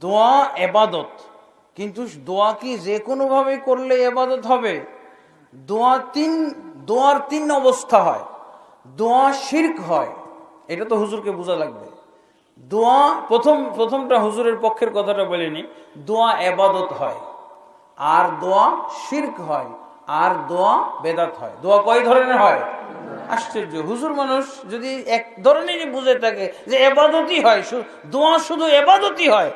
দোয়া এবাদত, কিন্তু দোয়া কি যে কোনো ভাবে করলে এবাদত হবে? দোয়ার তিন অবস্থা হয়। দোয়া শিরক হয়, এটা তো হুজুরকে বোঝা লাগবে। দোয়া প্রথমটা হুজুরের পক্ষের কথাটা বলিনি। দোয়া এবাদত হয়, আর দোয়া শিরক হয়, আর দোয়া বেদাত হয়। দোয়া কয় ধরনের হয়? আশ্চর্য, হুজুর মানুষ যদি এক ধরনেরই বুঝে থাকে যে এবাদতই হয়, দোয়া শুধু এবাদতই হয়,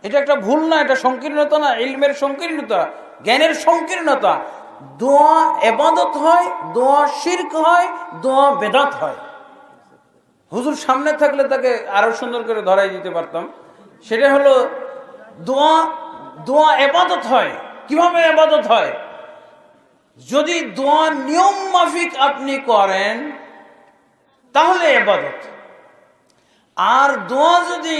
এটা একটা ভুল না, এটা সংকীর্ণতা না, ইলমের সংকীর্ণতা, জ্ঞানের সংকীর্ণতা। দোয়া এবাদত হয়, দোয়া শিরক হয়, দোয়া বেদাত হয়। হুজুর সামনে থাকলে তাকে আরো সুন্দর করে ধরাই দিতে পারতাম। সেটা হলো দোয়া এবাদত হয়। কিভাবে এবাদত হয়? যদি দোয়া নিয়ম মাফিক আপনি করেন তাহলে এবাদত। আর দোয়া যদি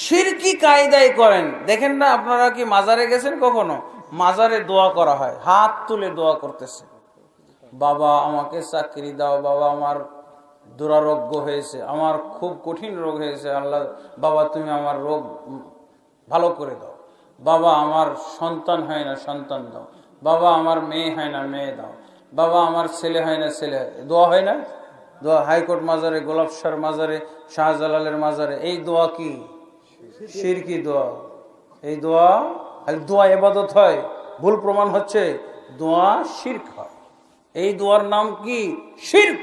শিরকি কায়দায় করেন, দেখেন না আপনারা কি মাজারে গেছেন কখনো? মাজারে দোয়া করা হয়, হাত তুলে দোয়া করতেছে, বাবা আমাকে চাকরি দাও, বাবা আমার দুরারোগ্য হয়েছে, আমার খুব কঠিন রোগ হয়েছে, আল্লাহ বাবা তুমি আমার রোগ ভালো করে দাও, বাবা আমার সন্তান হয় না সন্তান দাও, বাবা আমার মেয়ে হয় না মেয়ে দাও, বাবা আমার ছেলে হয় না ছেলে। দোয়া হয় না? দোয়া হাইকোর্ট মাজারে, গোলাপশার মাজারে, শাহজালালের মাজারে, এই দোয়া কি? শিরকি দোয়া। এই দোয়া ইবাদত হয়, ভুল প্রমাণ হচ্ছে দোয়া শিরক হয়। এই দোয়ার নাম কি? শিরক,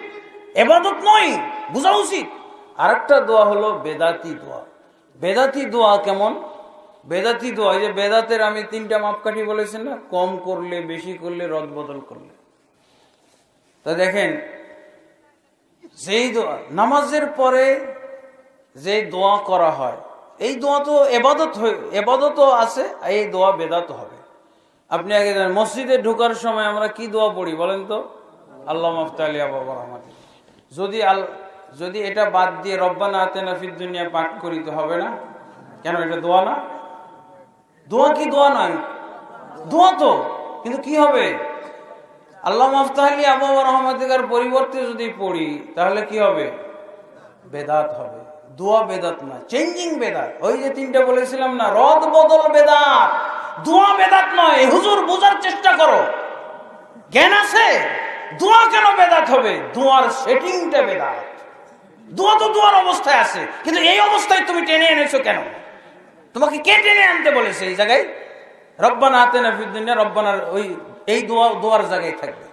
ইবাদত নয়, বোঝা উচিত। আরেকটা দোয়া হলো বেদাতি দোয়া। বেদাতি দোয়া কেমন? বেদাতি দোয়া, এই যে বেদাতের আমি তিনটা মাপকাঠি বলেছি না, কম করলে, বেশি করলে, রদ বদল করলে। তা দেখেন, যেই দোয়া নামাজের পরে যে দোয়া করা হয়, এই দোয়া তো এবাদতও আছে, এই দোয়া বেদাত হবে। আপনি আগে জানেন, মসজিদে ঢোকার সময় আমরা কি দোয়া পড়ি বলেন তো? আল্লাহ মাফতালি বাবা রহমাতি। যদি এটা বাদ দিয়ে রব্বানা আতিনা ফিদ দুনিয়া পাঠ করি তো হবে না? কেন, এটা দোয়া না? দোয়া কি দোয়া নয়? দোয়া তো, কিন্তু কি হবে? আল্লাহ মাফতালি আবু রহমাতিকার পরিবর্তে যদি পড়ি তাহলে কি হবে? বেদাত হবে। দোয়া বেদাত না, চেঞ্জিং বেদাত। ওই যে তিনটা বলেছিলাম না, রদ বদল বেদাত, দোয়া বেদাত নয়। হুজুর বোঝার চেষ্টা করো, জ্ঞান আছে। দোয়া কেন বেদাত হবে? দোয়ার সেটিংটা বেদাত। দোয়া তো দোয়ার অবস্থায় আছে, কিন্তু এই অবস্থায় তুমি টেনে এনেছো কেন? তোমাকে কে টেনে আনতে বলেছে? এই জায়গায় রব্বানা আতিনা ফিদ দুনিয়া, রব্বানার এই দোয়ার জায়গায় থাকবে।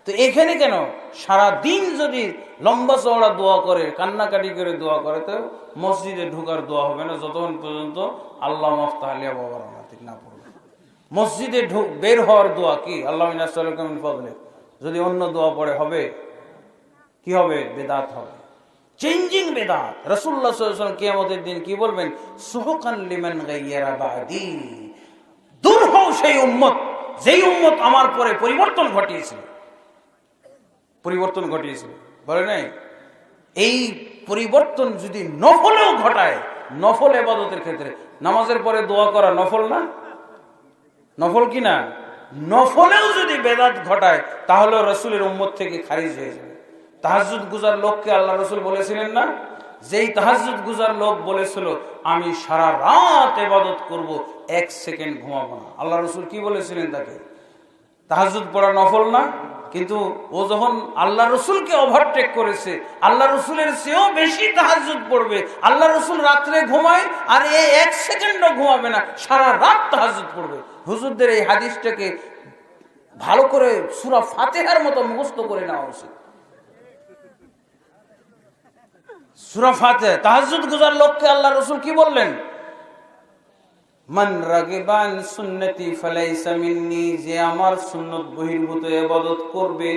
তো এখানে কেন? সারা দিন যদি লম্বা চওড়া দোয়া করে, কান্নাকাটি করে দোয়া করে, তো মসজিদে ঢোকার দোয়া হবে না যতক্ষণ পর্যন্ত আল্লাহ মাফতালিয়া বাবা রহমাতিক না পড়বে। মসজিদে বের হওয়ার দোয়া কি? আল্লাহ মিনাস সালাকুম মিন ফাদলিক। যদি অন্য দোয়া পড়ে হবে কি হবে? বেদাত হবে, চেঞ্জিং বেদাত। রাসূলুল্লাহ সাল্লাল্লাহু আলাইহি ওয়াসাল্লাম কিয়ামতের দিন কি বলবেন? সুহকান লিমান গায়্যারা বাদি, দূর হও সেই উম্মত যেই উম্মত আমার পরে পরিবর্তন ঘটিয়েছিল। বলে নাই? এই পরিবর্তন যদি নফলেও ঘটায়, নফল ইবাদতের ক্ষেত্রে নামাজের পরে দোয়া করা নফল না? নফল কি না? নফলেও যদি বেদাত ঘটায় তাহলে রাসূলের উম্মত থেকে খারিজ হয়ে যাবে। তাহাজ্জুদ গুজার লোককে আল্লাহ রাসূল বলেছিলেন না, যেই তাহাজ্জুদ গুজার লোক বলেছিল আমি সারা রাত ইবাদত করব, 1 সেকেন্ড ঘুমাবো না। আল্লাহ রাসূল কি বলেছিলেন তাকে? তাহাজ্জুদ পড়া নফল না? কিন্তু ও যখন আল্লাহ রসুলকে ওভারটেক করেছে, আল্লাহ রসুলের চেয়েও বেশি তাহাজ্জুদ পড়বে। আল্লাহ রসুল রাত্রে ঘুমায় আর এ 1 সেকেন্ডও ঘুমাবে না, সারা রাত তাহাজ্জুদ পড়বে। হুজুরদের এই হাদিসটাকে ভালো করে সূরা ফাতিহার মতো মুখস্থ করে নেওয়া উচিত। সূরা ফাতিহা, তাহাজ্জুদ গুজার লোককে আল্লাহ রসুল কি বললেন? মান রাগিবান সুন্নতি ফালাইসা মিন্নি, যে আমার সুন্নত বহির্ভূত ইবাদত করবে,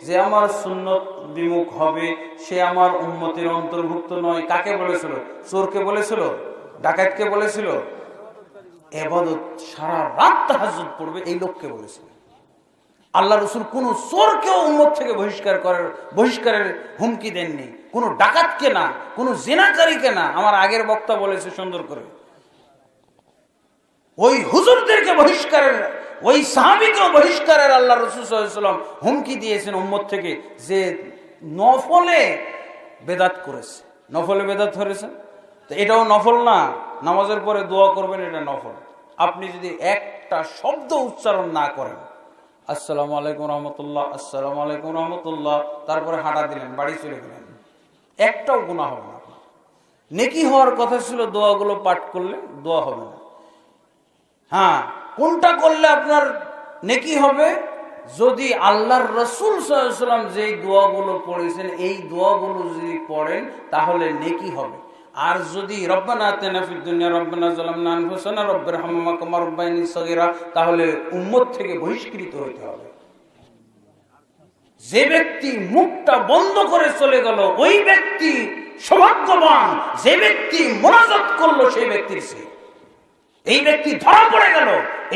যে আমার সুন্নত বিমুখ হবে, সে আমার উম্মতের অন্তর্ভুক্ত নয়। কাকে বলেছিল? চোরকে বলেছিল? ডাকাতকে বলেছিল? ইবাদত সারা রাত তাহাজ্জুদ পড়বে এই লোককে বলেছিল। আল্লাহ রাসূল কোন চোরকেও উম্মত থেকে বহিষ্কারের হুমকি দেননি, কোন ডাকাতকে না, কোন জিনাকারীকে না। আমার আগের বক্তা বলেছে সুন্দর করে, ওই হুজুরদেরকে বহিষ্কারের, ওই সাহাবীকেও বহিষ্কারের আল্লাহ রাসূল সাল্লাল্লাহু আলাইহি ওয়াসাল্লাম হুমকি দিয়েছেন উম্মত থেকে, যে নফলে বেদাত করেছে, নফলে বেদাত করেছে। তো এটাও নফল না? নামাজের পরে দোয়া করবেন, এটা নফল। আপনি যদি একটা শব্দ উচ্চারণ না করেন, আসসালামু আলাইকুম রহমতুল্লাহ, আসসালামু আলাইকুম রহমতুল্লাহ, তারপরে হাঁটা দিলেন, বাড়ি চলে গেলেন, একটাও গুনাহ হবে না। নেকি হওয়ার কথা ছিল দোয়াগুলো পাঠ করলে, দোয়া হবে না। হ্যাঁ, কোনটা করলে আপনার নেকি হবে? যদি আল্লাহর রাসূল সাল্লাল্লাহু আলাইহি ওয়াসাল্লাম যেই দোয়াগুলো পড়েছেন এই দোয়াগুলো যদি পড়েন তাহলে নেকি হবে। আর যদি রব্বানা আতিনা ফিদ দুনিয়া রব্বানা যালামনা আনফুসানা রব্বিরহামহুমা কামা রাব্বায়ানি সগীরা, তাহলে উম্মত থেকে বহিষ্কৃত হতে হবে। যে ব্যক্তি মুখটা বন্ধ করে চলে গেল ওই ব্যক্তি সৌভাগ্যবান, যে ব্যক্তি মুনাজাত করলো সেই ব্যক্তির সে। এই ব্যক্তি ধরা পড়ে গেল,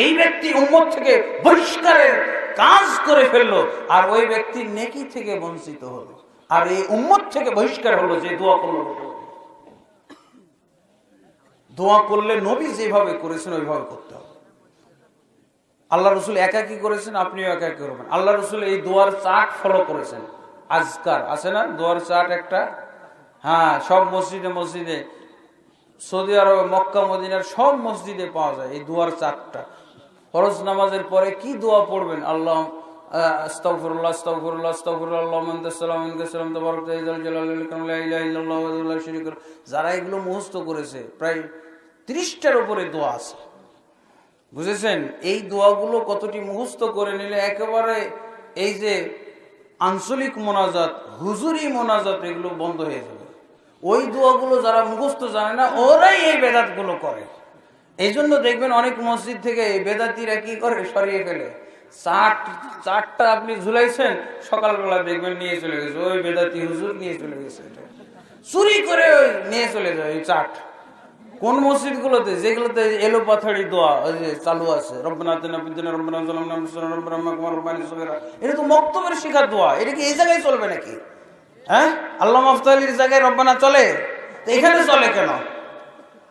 এই ব্যক্তি উম্মত থেকে বহিষ্কারের কাজ করে ফেললো, আর ওই ব্যক্তি নেকি থেকে বঞ্চিত হলো, আর এই উম্মত থেকে বহিষ্কার হলো যে দোয়া করলো। দোয়া করলে নবী যেভাবে করেছেন ওইভাবে করতে হবে। আল্লাহ রসুল একাকি করেছেন, আপনিও একাকি করবেন। আল্লাহ রসুল এই দোয়ার চার্ট ফলো করেছেন। আজকার আছে না দোয়ার চার্ট একটা? হ্যাঁ, সব মসজিদে মসজিদে, সৌদি আরব, মক্কা, মদিনার সব মসজিদে পাওয়া যায় এই দোয়ার চার্টটা। ফরজ নামাজের পরে কি দোয়া পড়বেন? আল্লাহ আস্তাগফিরুল্লাহ আস্তাগফিরুল্লাহ আস্তাগফিরুল্লাহ আল্লাহুম্মা আনতাস সালাম ওয়া মিনকাস সালাম তাবারাকতা ইয়া যাল জালালি ওয়াল ইকরাম লা ইলাহা ইল্লাল্লাহু ওয়াহদাহু লা শারীকা লাহু। যারা এগুলো মুখস্থ করেছে প্রায় 30টার উপরে দোয়া আছে, বুঝেছেন? এই দোয়াগুলো কতটি মুখস্থ করে নিলে একেবারে এই যে আঞ্চলিক মোনাজাত, হুজুরি মোনাজাত, এগুলো বন্ধ হয়ে যাবে। ওই দোয়াগুলো যারা মুখস্থ জানে না ওরাই এই বেদাতগুলো করে। এই জন্য দেখবেন অনেক মসজিদ থেকে এই বেদাতিরা কি করে, সরিয়ে ফেলে। চারটা আপনি ঝুলাইছেন, সকালবেলা দেখবেন নিয়ে চলে গেছে, ওই বেদাতি হুজুর নিয়ে চলে গেছে, চুরি করে নিয়ে চলে যায় ওই চাট। কোন মসজিদ গুলোতে, যেগুলোতে এলো পাথড়ি দোয়া ওই যে চালু আছে, রব্বানা আতিনা ফিদ দুনিয়া রব্বানা যালামনা আনফুসানা রব্বিরহামহুমা কামা রাব্বায়ানি সগীরা, এটা তো মক্তবের শিখার দোয়া। এটা কি এই জায়গায় চলবে নাকি? হ্যাঁ, আল্লাহ মাফতালির জায়গায় রব্বানা চলে, তো এখানে চলে কেন?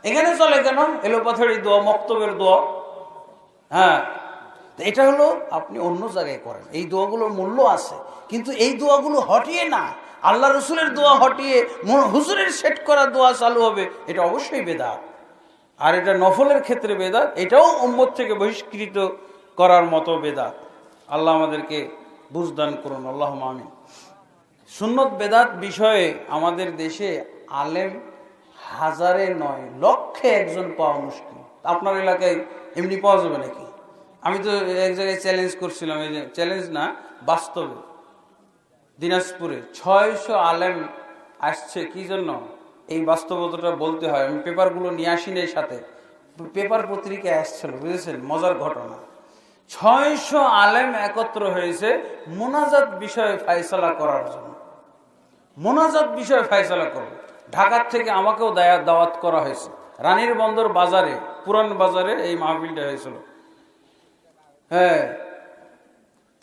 এখানে চলে কেন? এলো পাথড়ি দোয়া, মক্তবের দোয়া। হ্যাঁ, এটা হলো আপনি অন্য জায়গায় করেন, এই দোয়াগুলোর মূল্য আছে, কিন্তু এই দোয়াগুলো হটিয়ে না, আল্লাহ রসুলের দোয়া হটিয়ে হুজুরের সেট করা দোয়া চালু হবে, এটা অবশ্যই বেদাত। আর এটা নফলের ক্ষেত্রে বেদাত, এটাও উম্মত থেকে বহিষ্কৃত করার মতো বেদাত। আল্লাহ আমাদেরকে বুঝদান করুন, আল্লাহুম্মা আমিন। সুন্নত বেদাত বিষয়ে আমাদের দেশে আলেম হাজারে নয়, লক্ষে একজন পাওয়া মুশকিল। আপনার এলাকায় এমনি পাওয়া যাবে নাকি? আমি তো এক জায়গায় চ্যালেঞ্জ করছিলাম, এই যে চ্যালেঞ্জ না, বাস্তবে দিনাজপুরে 600 আলেম আসছে। কি জন্য? এই বাস্তবতাটা বলতে হয়। আমি পেপারগুলো নিয়ে আসি নাই সাথে, পেপার পত্রিকায় আসছিল, বুঝেছেন? মজার ঘটনা, 600 আলেম একত্র হয়েছে মোনাজাত বিষয়ে ফায়সালা করার জন্য। মোনাজাত বিষয়ে ফায়সালা করবে। ঢাকার থেকে আমাকেও দাওয়াত করা হয়েছে, রানীর বন্দর বাজারে, পুরান বাজারে এই মাহফিলটা হয়েছিল। হ্যাঁ,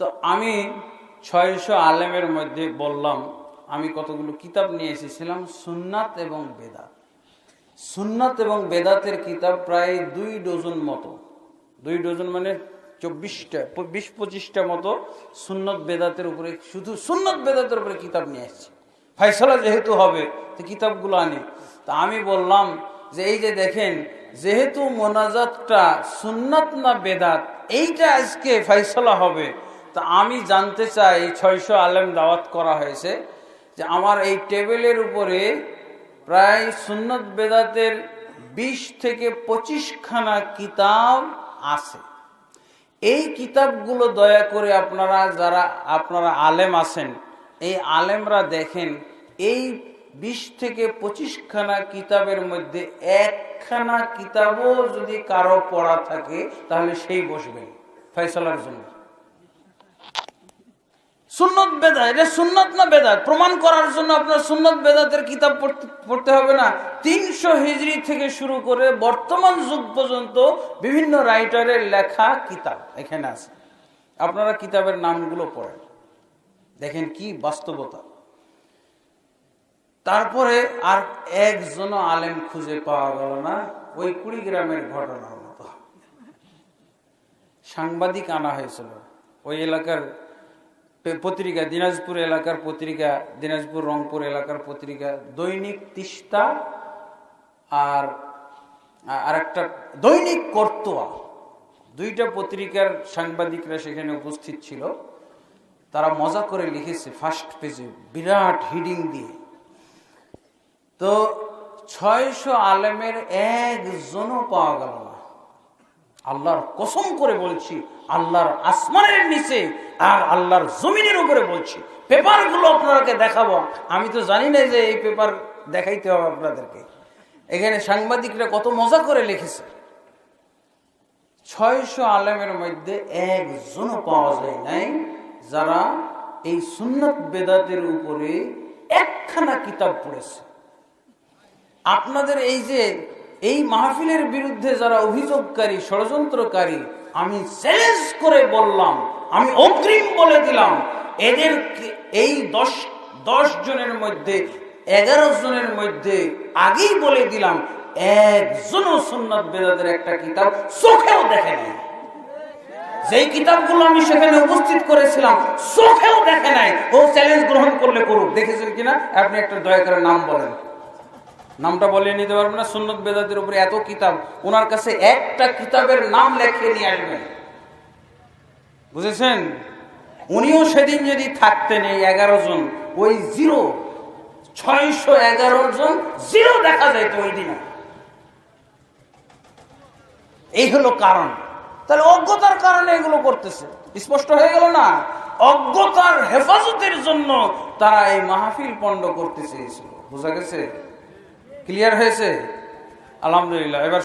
তো আমি 600 আলেমের মধ্যে বললাম, আমি কতগুলো কিতাব নিয়ে এসেছিলাম সুন্নাত এবং বেদাত। সুন্নাত এবং বেদাতের কিতাব প্রায় 2 ডজন মতো, 2 ডজন মানে 24টা, 20-25টা মতো সুন্নত বেদাতের উপরে, শুধু সুন্নত বেদাতের উপরে কিতাব নিয়ে এসেছি। ফায়সালা যেহেতু হবে তো কিতাবগুলো আনি। তা আমি বললাম যে এই যে দেখেন, যেহেতু মোনাজাতটা সুন্নাত না বেদাত, এইটা আজকে ফায়সালা হবে। তা আমি জানতে চাই, 600 আলেম দাওয়াত করা হয়েছে, যে আমার এই টেবিলের উপরে প্রায় সুন্নত বেদাতের 20 থেকে 25 খানা কিতাব আছে। এই কিতাবগুলো দয়া করে আপনারা আলেম আছেন, এই আলেমরা দেখেন, এই 20 থেকে 25 খানা কিতাবের মধ্যে একখানা কিতাবও যদি কারো পড়া থাকে তাহলে সেই বসবেন ফয়সালার জন্য। সুন্নত বেদাত, এটা সুন্নত না বেদাত প্রমাণ করার জন্য আপনার সুন্নত বেদাতের কিতাব পড়তে হবে না। 300 হিজরি থেকে শুরু করে বর্তমান যুগ পর্যন্ত বিভিন্ন রাইটারের লেখা কিতাব এখানে আছে। আপনারা কিতাবের নামগুলো পড়েন, দেখেন কি বাস্তবতা। তারপরে আর একজনও আলেম খুঁজে পাওয়া গেল না, ওই কুড়িগ্রামের ঘটনার মতো। সাংবাদিক আনা হয়েছিল ওই এলাকার পত্রিকা, দিনাজপুর এলাকার পত্রিকা, দিনাজপুর রংপুর এলাকার পত্রিকা, দৈনিক তিস্তা আর আর একটা দৈনিক কর্তোয়া, দুইটা পত্রিকার সাংবাদিকরা সেখানে উপস্থিত ছিল। তারা মজা করে লিখেছে ফার্স্ট পেজে বিরাট হিডিং দিয়ে, তো 600 আলেমের একজনও পাওয়া গেল না। আল্লাহর কসম করে বলছি, আল্লাহর আসমানের নিচে আর আল্লাহর জমিনের উপরে বলছি, পেপারগুলো আপনাদেরকে দেখাবো। আমি তো জানি না যে এই পেপার দেখাইতে হবে আপনাদেরকে। এখানে সাংবাদিকরা কত মজা করে লিখেছে, 600 আলেমের মধ্যে একজনও পাওয়া যায় নাই যারা এই সুন্নত বেদাতের উপরে একখানা কিতাব পড়েছে। আপনাদের এই যে এই মাহফিলের বিরুদ্ধে যারা অভিযোগকারী, ষড়যন্ত্রকারী, আমি চ্যালেঞ্জ করে বললাম, আমি অগ্রিম বলে দিলাম, এদের এই 10 জনের মধ্যে 11 জনের মধ্যে আগেই বলে দিলাম, একজনও সুন্নাত বেদাতের একটা কিতাব চোখেও দেখে নাই। যেই কিতাবগুলো আমি সেখানে উপস্থিত করেছিলাম চোখেও দেখে নাই। ও চ্যালেঞ্জ গ্রহণ করলে করুক, দেখেছেন কিনা আপনি একটা দয়া করে নাম বলেন। নামটা বলে নিতে পারবেন না? সুন্নত বেদাতের উপরে এত কিতাব, ওনার কাছে একটা কিতাবের নাম লেখে নিয়ে আসবেন, বুঝেছেন? উনিও সেদিন যদি থাকতেন এই 11 জন, ওই 611 জন জিরো দেখা যায় তো ওই দিন। এই হলো কারণ। তাহলে অজ্ঞতার কারণে এগুলো করতেছে, স্পষ্ট হয়ে গেল না? অজ্ঞতার হেফাজতের জন্য তারা এই মাহফিল পণ্ড করতে চেয়েছিল। বোঝা গেছে? ক্লিয়ার হয়েছে? আলহামদুলিল্লাহ। এবার